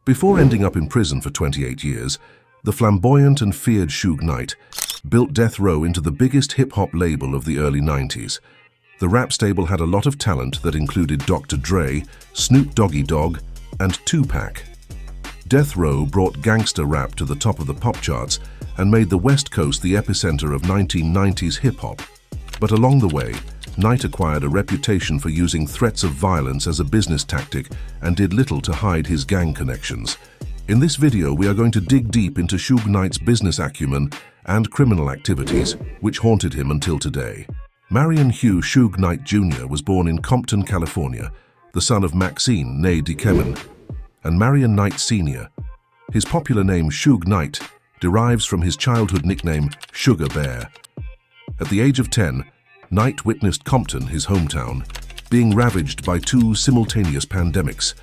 Before ending up in prison for 28 years, the flamboyant and feared Suge Knight built Death Row into the biggest hip-hop label of the early 90s. The rap stable had a lot of talent that included Dr. Dre, Snoop Doggy Dogg, and Tupac. Death Row brought gangster rap to the top of the pop charts and made the West Coast the epicenter of 1990s hip-hop. But along the way, Knight acquired a reputation for using threats of violence as a business tactic and did little to hide his gang connections. In this video, we are going to dig deep into Suge Knight's business acumen and criminal activities, which haunted him until today. Marion Hugh Suge Knight Jr. was born in Compton, California, the son of Maxine née Dikemen and Marion Knight Sr. His popular name Suge Knight derives from his childhood nickname Sugar Bear. At the age of 10, Knight witnessed Compton, his hometown, being ravaged by two simultaneous pandemics,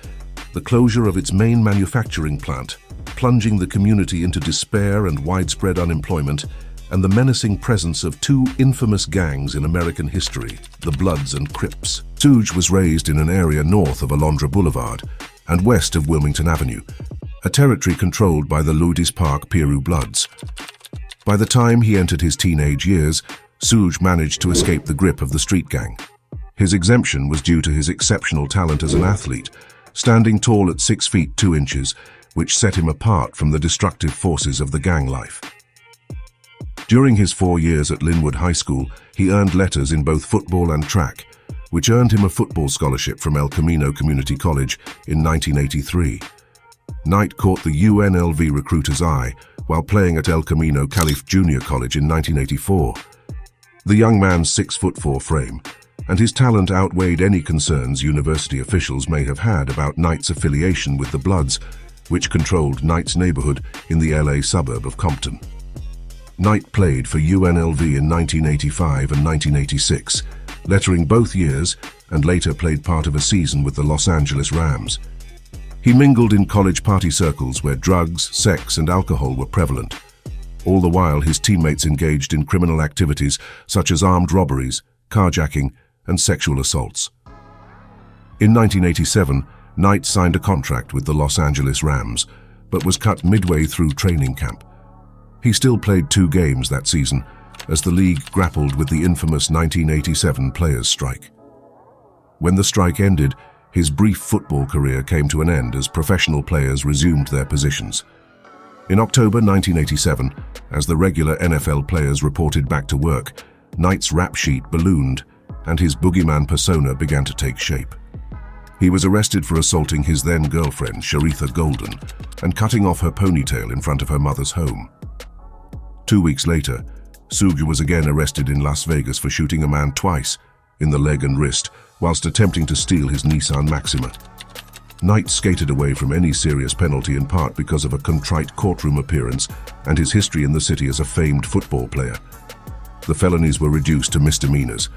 the closure of its main manufacturing plant, plunging the community into despair and widespread unemployment, and the menacing presence of two infamous gangs in American history, the Bloods and Crips. Suge was raised in an area north of Alondra Boulevard and west of Wilmington Avenue, a territory controlled by the Lourdes Park Piru Bloods. By the time he entered his teenage years, Suge managed to escape the grip of the street gang. His exemption was due to his exceptional talent as an athlete, standing tall at 6 feet 2 inches, which set him apart from the destructive forces of the gang life. During his 4 years at Linwood High School, he earned letters in both football and track, which earned him a football scholarship from El Camino Community College in 1983. Knight caught the UNLV recruiter's eye while playing at El Camino Calif Junior College in 1984. The young man's 6'4" frame and his talent outweighed any concerns university officials may have had about Knight's affiliation with the Bloods, which controlled Knight's neighborhood in the LA suburb of Compton. Knight played for UNLV in 1985 and 1986, lettering both years, and later played part of a season with the Los Angeles Rams. He mingled in college party circles where drugs, sex, and alcohol were prevalent. All the while, his teammates engaged in criminal activities such as armed robberies, carjacking, and sexual assaults. In 1987, Knight signed a contract with the Los Angeles Rams, but was cut midway through training camp. He still played 2 games that season, as the league grappled with the infamous 1987 players' strike. When the strike ended, his brief football career came to an end as professional players resumed their positions. In October 1987, as the regular NFL players reported back to work, Knight's rap sheet ballooned and his boogeyman persona began to take shape. He was arrested for assaulting his then-girlfriend, Sharitha Golden, and cutting off her ponytail in front of her mother's home. 2 weeks later, Suge was again arrested in Las Vegas for shooting a man twice in the leg and wrist whilst attempting to steal his Nissan Maxima. Knight skated away from any serious penalty in part because of a contrite courtroom appearance and his history in the city as a famed football player. The felonies were reduced to misdemeanors,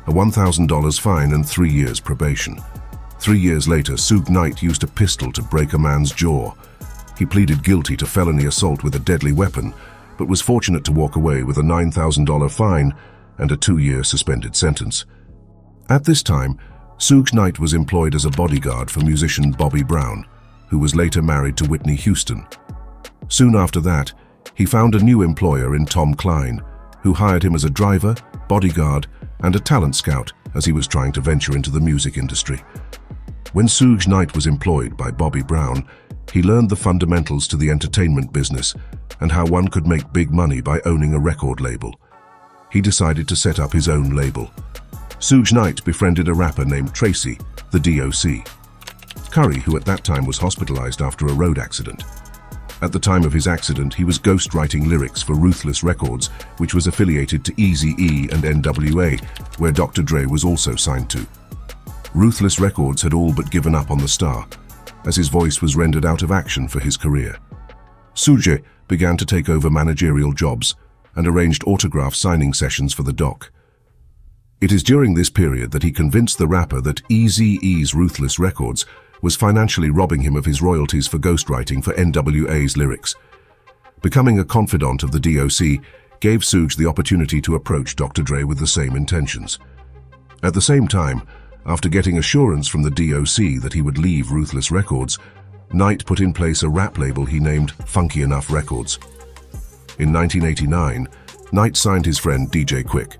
a $1,000 fine and 3 years probation. 3 years later, Suge Knight used a pistol to break a man's jaw. He pleaded guilty to felony assault with a deadly weapon, but was fortunate to walk away with a $9,000 fine and a 2-year suspended sentence. At this time, Suge Knight was employed as a bodyguard for musician Bobby Brown, who was later married to Whitney Houston. Soon after that, he found a new employer in Tom Klein, who hired him as a driver, bodyguard, and a talent scout as he was trying to venture into the music industry. When Suge Knight was employed by Bobby Brown, he learned the fundamentals to the entertainment business and how one could make big money by owning a record label. He decided to set up his own label. Suge Knight befriended a rapper named Tracy, the DOC. Curry, who at that time was hospitalized after a road accident. At the time of his accident, he was ghostwriting lyrics for Ruthless Records, which was affiliated to Eazy E and NWA, where Dr. Dre was also signed to. Ruthless Records had all but given up on the star, as his voice was rendered out of action for his career. Suge began to take over managerial jobs and arranged autograph signing sessions for the Doc. It is during this period that he convinced the rapper that Eazy E's Ruthless Records was financially robbing him of his royalties for ghostwriting for NWA's lyrics. Becoming a confidant of the DOC gave Suge the opportunity to approach Dr. Dre with the same intentions. At the same time, after getting assurance from the DOC that he would leave Ruthless Records, Knight put in place a rap label he named Funky Enough Records. In 1989, Knight signed his friend DJ Quick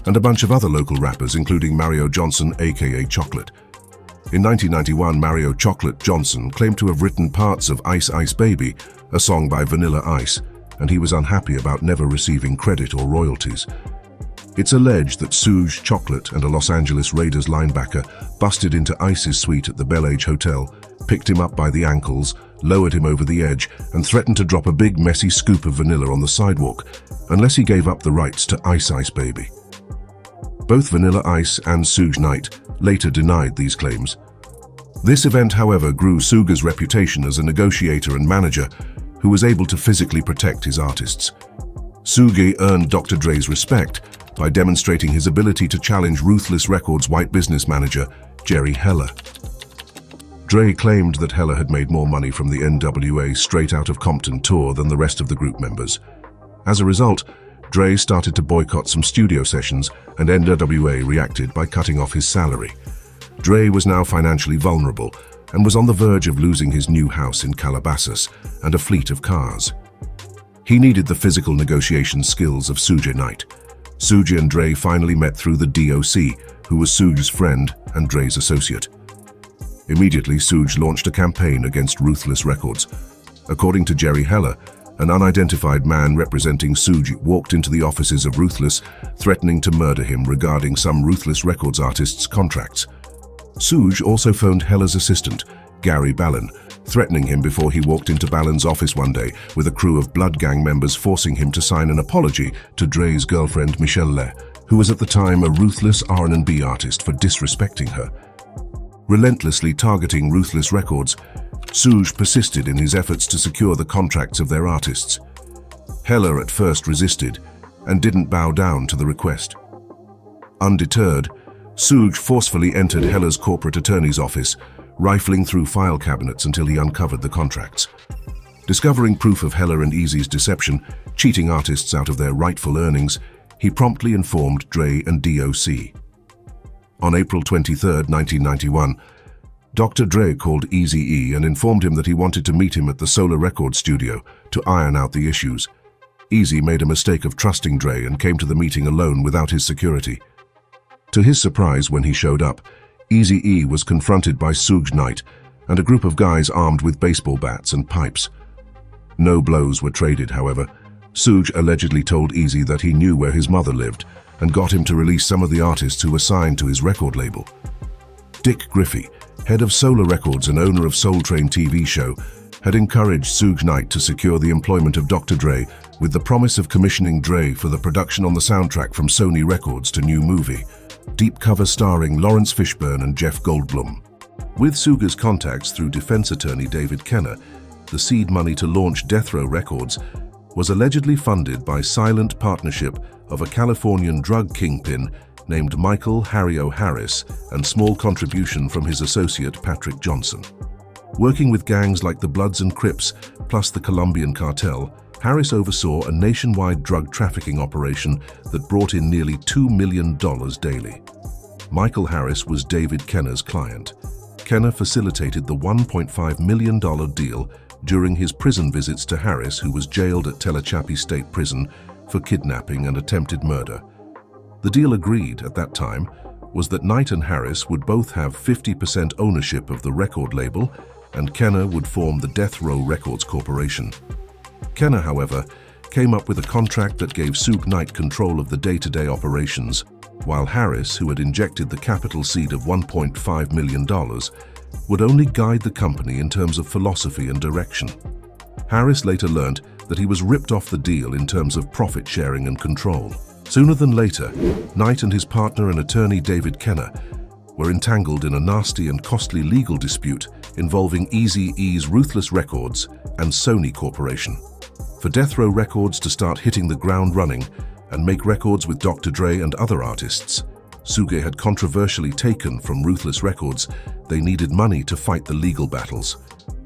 and a bunch of other local rappers, including Mario Johnson, aka Chocolate. In 1991, Mario Chocolate Johnson claimed to have written parts of Ice Ice Baby, a song by Vanilla Ice, and he was unhappy about never receiving credit or royalties. It's alleged that Suge Chocolate and a Los Angeles Raiders linebacker busted into Ice's suite at the Bel Age Hotel, picked him up by the ankles, lowered him over the edge, and threatened to drop a big messy scoop of vanilla on the sidewalk unless he gave up the rights to Ice Ice Baby. Both Vanilla Ice and Suge Knight later denied these claims. This event, however, grew Suge's reputation as a negotiator and manager who was able to physically protect his artists. Suge earned Dr. Dre's respect by demonstrating his ability to challenge Ruthless Records' white business manager, Jerry Heller. Dre claimed that Heller had made more money from the NWA Straight Out of Compton tour than the rest of the group members. As a result, Dre started to boycott some studio sessions, and NWA reacted by cutting off his salary. Dre was now financially vulnerable and was on the verge of losing his new house in Calabasas and a fleet of cars. He needed the physical negotiation skills of Suge Knight. Suge and Dre finally met through the DOC, who was Suge's friend and Dre's associate. Immediately, Suge launched a campaign against Ruthless Records. According to Jerry Heller, an unidentified man representing Suge walked into the offices of Ruthless, threatening to murder him regarding some Ruthless Records artists' contracts. Suge also phoned Heller's assistant, Gary Ballin, threatening him before he walked into Ballin's office one day with a crew of Blood Gang members forcing him to sign an apology to Dre's girlfriend Michelle Le, who was at the time a ruthless R&B artist, for disrespecting her. Relentlessly targeting Ruthless Records, Suge persisted in his efforts to secure the contracts of their artists. Heller at first resisted and didn't bow down to the request. Undeterred, Suge forcefully entered Heller's corporate attorney's office, rifling through file cabinets until he uncovered the contracts. Discovering proof of Heller and Eazy's deception, cheating artists out of their rightful earnings, he promptly informed Dre and DOC. On April 23, 1991, Dr. Dre called Eazy E and informed him that he wanted to meet him at the Solar Records studio to iron out the issues. Eazy made a mistake of trusting Dre and came to the meeting alone without his security. To his surprise, when he showed up, Eazy E was confronted by Suge Knight and a group of guys armed with baseball bats and pipes. No blows were traded, however. Suge allegedly told Eazy that he knew where his mother lived and got him to release some of the artists who were signed to his record label. Dick Griffey, head of Solar Records and owner of Soul Train TV show, had encouraged Suge Knight to secure the employment of Dr. Dre with the promise of commissioning Dre for the production on the soundtrack from Sony Records' new movie, Deep Cover, starring Lawrence Fishburne and Jeff Goldblum. With Suge's contacts through defense attorney David Kenner, the seed money to launch Death Row Records was allegedly funded by silent partnership of a Californian drug kingpin named Michael Harrio Harris and small contribution from his associate Patrick Johnson. Working with gangs like the Bloods and Crips, plus the Colombian cartel, Harris oversaw a nationwide drug trafficking operation that brought in nearly $2 million daily. Michael Harris was David Kenner's client. Kenner facilitated the $1.5 million deal during his prison visits to Harris, who was jailed at Tehachapi State Prison for kidnapping and attempted murder. The deal agreed at that time was that Knight and Harris would both have 50% ownership of the record label, and Kenner would form the Death Row Records Corporation. Kenner, however, came up with a contract that gave Suge Knight control of the day-to-day operations, while Harris, who had injected the capital seed of $1.5 million, would only guide the company in terms of philosophy and direction. Harris later learned that he was ripped off the deal in terms of profit sharing and control. Sooner than later, Knight and his partner and attorney David Kenner were entangled in a nasty and costly legal dispute involving Eazy E's Ruthless Records and Sony Corporation. For Death Row Records to start hitting the ground running and make records with Dr. Dre and other artists Suge had controversially taken from Ruthless Records, they needed money to fight the legal battles.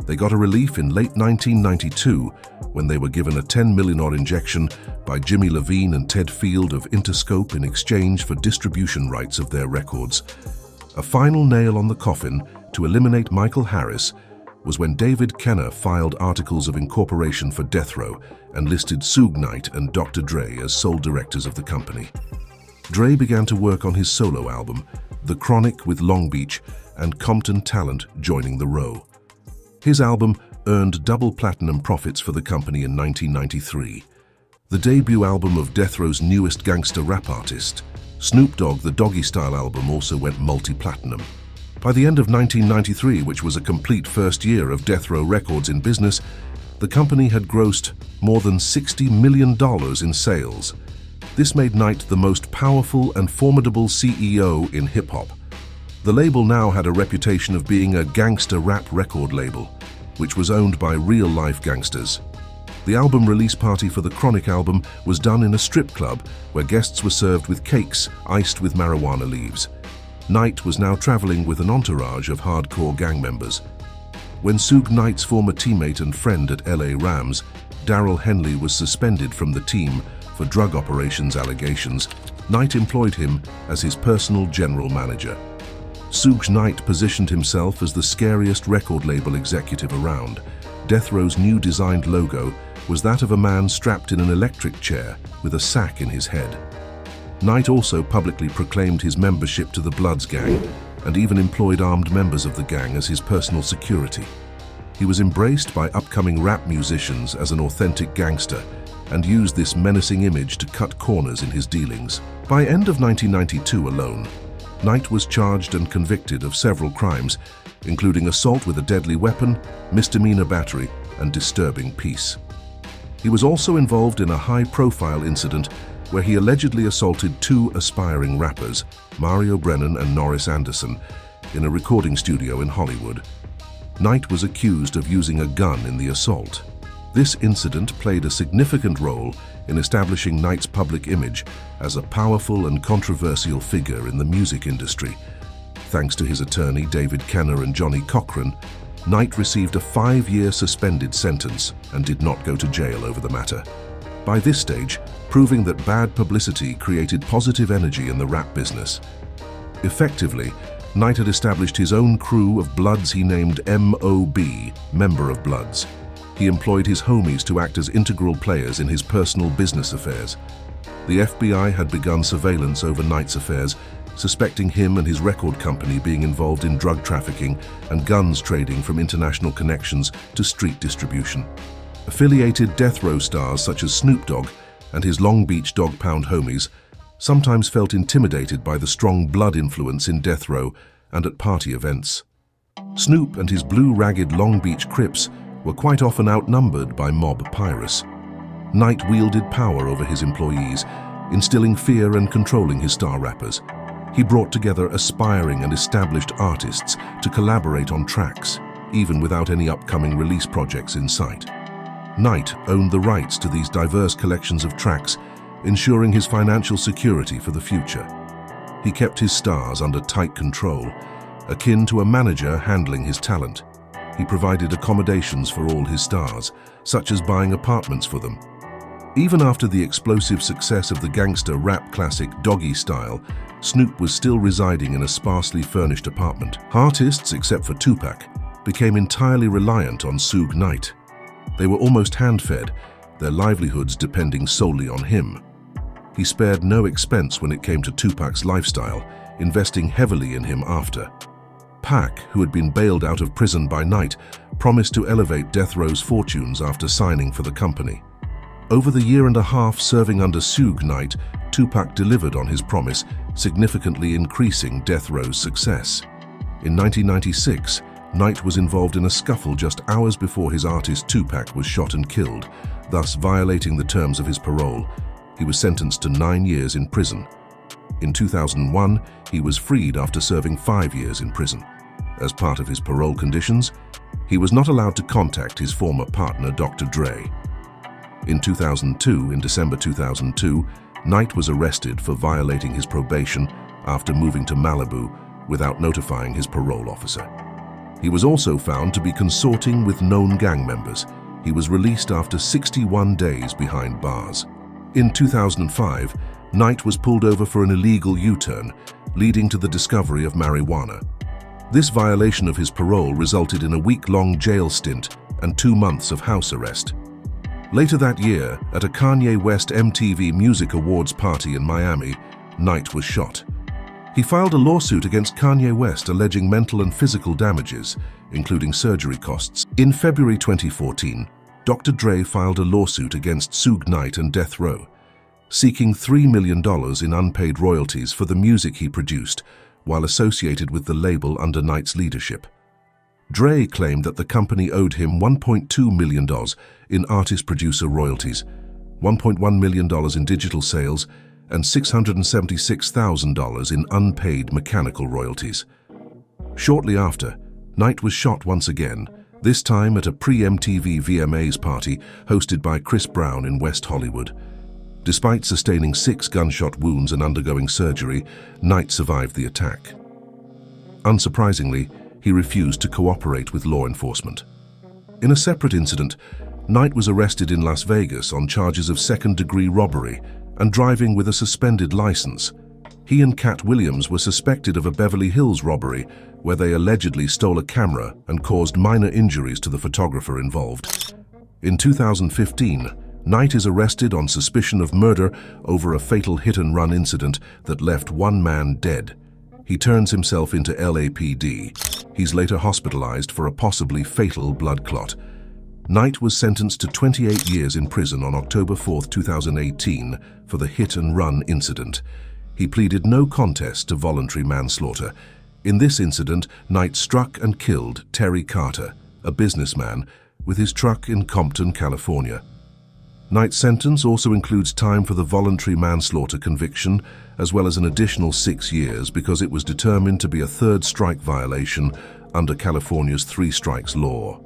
They got a relief in late 1992 when they were given a $10 million injection by Jimmy Iovine and Ted Field of Interscope in exchange for distribution rights of their records. A final nail on the coffin to eliminate Michael Harris was when David Kenner filed articles of incorporation for Death Row and listed Suge Knight and Dr. Dre as sole directors of the company. Dre began to work on his solo album, The Chronic with Long Beach and Compton Talent joining the Row. His album earned double platinum profits for the company in 1993. The debut album of Death Row's newest gangster rap artist, Snoop Dogg, the Doggy Style album, also went multi-platinum. By the end of 1993, which was a complete first year of Death Row Records in business, the company had grossed more than $60 million in sales. This made Knight the most powerful and formidable CEO in hip-hop. The label now had a reputation of being a gangster rap record label, which was owned by real-life gangsters. The album release party for the Chronic album was done in a strip club where guests were served with cakes iced with marijuana leaves. Knight was now traveling with an entourage of hardcore gang members. When Suge Knight's former teammate and friend at LA Rams, Darrell Henley, was suspended from the team for drug operations allegations, Knight employed him as his personal general manager. Suge Knight positioned himself as the scariest record label executive around. Death Row's new designed logo was that of a man strapped in an electric chair with a sack in his head. Knight also publicly proclaimed his membership to the Bloods gang and even employed armed members of the gang as his personal security. He was embraced by upcoming rap musicians as an authentic gangster and used this menacing image to cut corners in his dealings. By end of 1992 alone, Knight was charged and convicted of several crimes, including assault with a deadly weapon, misdemeanor battery, and disturbing peace. He was also involved in a high-profile incident where he allegedly assaulted two aspiring rappers, Mario Brennan and Norris Anderson, in a recording studio in Hollywood. Knight was accused of using a gun in the assault. This incident played a significant role in establishing Knight's public image as a powerful and controversial figure in the music industry. Thanks to his attorney David Kenner and Johnny Cochran, Knight received a 5-year suspended sentence and did not go to jail over the matter. By this stage, proving that bad publicity created positive energy in the rap business. Effectively, Knight had established his own crew of Bloods he named M.O.B., Member of Bloods. He employed his homies to act as integral players in his personal business affairs. The FBI had begun surveillance over Knight's affairs, suspecting him and his record company being involved in drug trafficking and guns trading, from international connections to street distribution. Affiliated Death Row stars such as Snoop Dogg and his Long Beach Dog Pound homies sometimes felt intimidated by the strong blood influence in Death Row and at party events. Snoop and his blue ragged Long Beach Crips were quite often outnumbered by mob pirates. Knight wielded power over his employees, instilling fear and controlling his star rappers. He brought together aspiring and established artists to collaborate on tracks, even without any upcoming release projects in sight. Knight owned the rights to these diverse collections of tracks, ensuring his financial security for the future. He kept his stars under tight control, akin to a manager handling his talent. He provided accommodations for all his stars, such as buying apartments for them. Even after the explosive success of the gangster rap classic Doggy Style, Snoop was still residing in a sparsely furnished apartment. Artists, except for Tupac, became entirely reliant on Suge Knight. They were almost hand-fed, their livelihoods depending solely on him. He spared no expense when it came to Tupac's lifestyle, investing heavily in him after. Pac, who had been bailed out of prison by Knight, promised to elevate Death Row's fortunes after signing for the company. Over the year and a half serving under Suge Knight, Tupac delivered on his promise, significantly increasing Death Row's success. In 1996, Knight was involved in a scuffle just hours before his artist Tupac was shot and killed, thus violating the terms of his parole. He was sentenced to 9 years in prison. In 2001, he was freed after serving 5 years in prison. As part of his parole conditions, he was not allowed to contact his former partner, Dr. Dre. In December 2002, Knight was arrested for violating his probation after moving to Malibu without notifying his parole officer. He was also found to be consorting with known gang members. He was released after 61 days behind bars. In 2005, Knight was pulled over for an illegal U-turn, leading to the discovery of marijuana. This violation of his parole resulted in a week-long jail stint and 2 months of house arrest. Later that year, at a Kanye West MTV Music Awards party in Miami, Knight was shot. He filed a lawsuit against Kanye West alleging mental and physical damages, including surgery costs. In February 2014, Dr. Dre filed a lawsuit against Suge Knight and Death Row, seeking $3 million in unpaid royalties for the music he produced while associated with the label under Knight's leadership. Dre claimed that the company owed him $1.2 million in artist-producer royalties, $1.1 million in digital sales, and $676,000 in unpaid mechanical royalties. Shortly after, Knight was shot once again, this time at a pre-MTV VMAs party hosted by Chris Brown in West Hollywood. Despite sustaining 6 gunshot wounds and undergoing surgery, Knight survived the attack. Unsurprisingly, he refused to cooperate with law enforcement. In a separate incident, Knight was arrested in Las Vegas on charges of second-degree robbery and driving with a suspended license. He and Cat Williams were suspected of a Beverly Hills robbery where they allegedly stole a camera and caused minor injuries to the photographer involved. In 2015, Knight is arrested on suspicion of murder over a fatal hit-and-run incident that left 1 man dead. He turns himself into LAPD. He's later hospitalized for a possibly fatal blood clot. Knight was sentenced to 28 years in prison on October 4, 2018 for the hit-and-run incident. He pleaded no contest to voluntary manslaughter. In this incident, Knight struck and killed Terry Carter, a businessman, with his truck in Compton, California. Knight's sentence also includes time for the voluntary manslaughter conviction, as well as an additional 6 years because it was determined to be a third strike violation under California's 3 strikes law.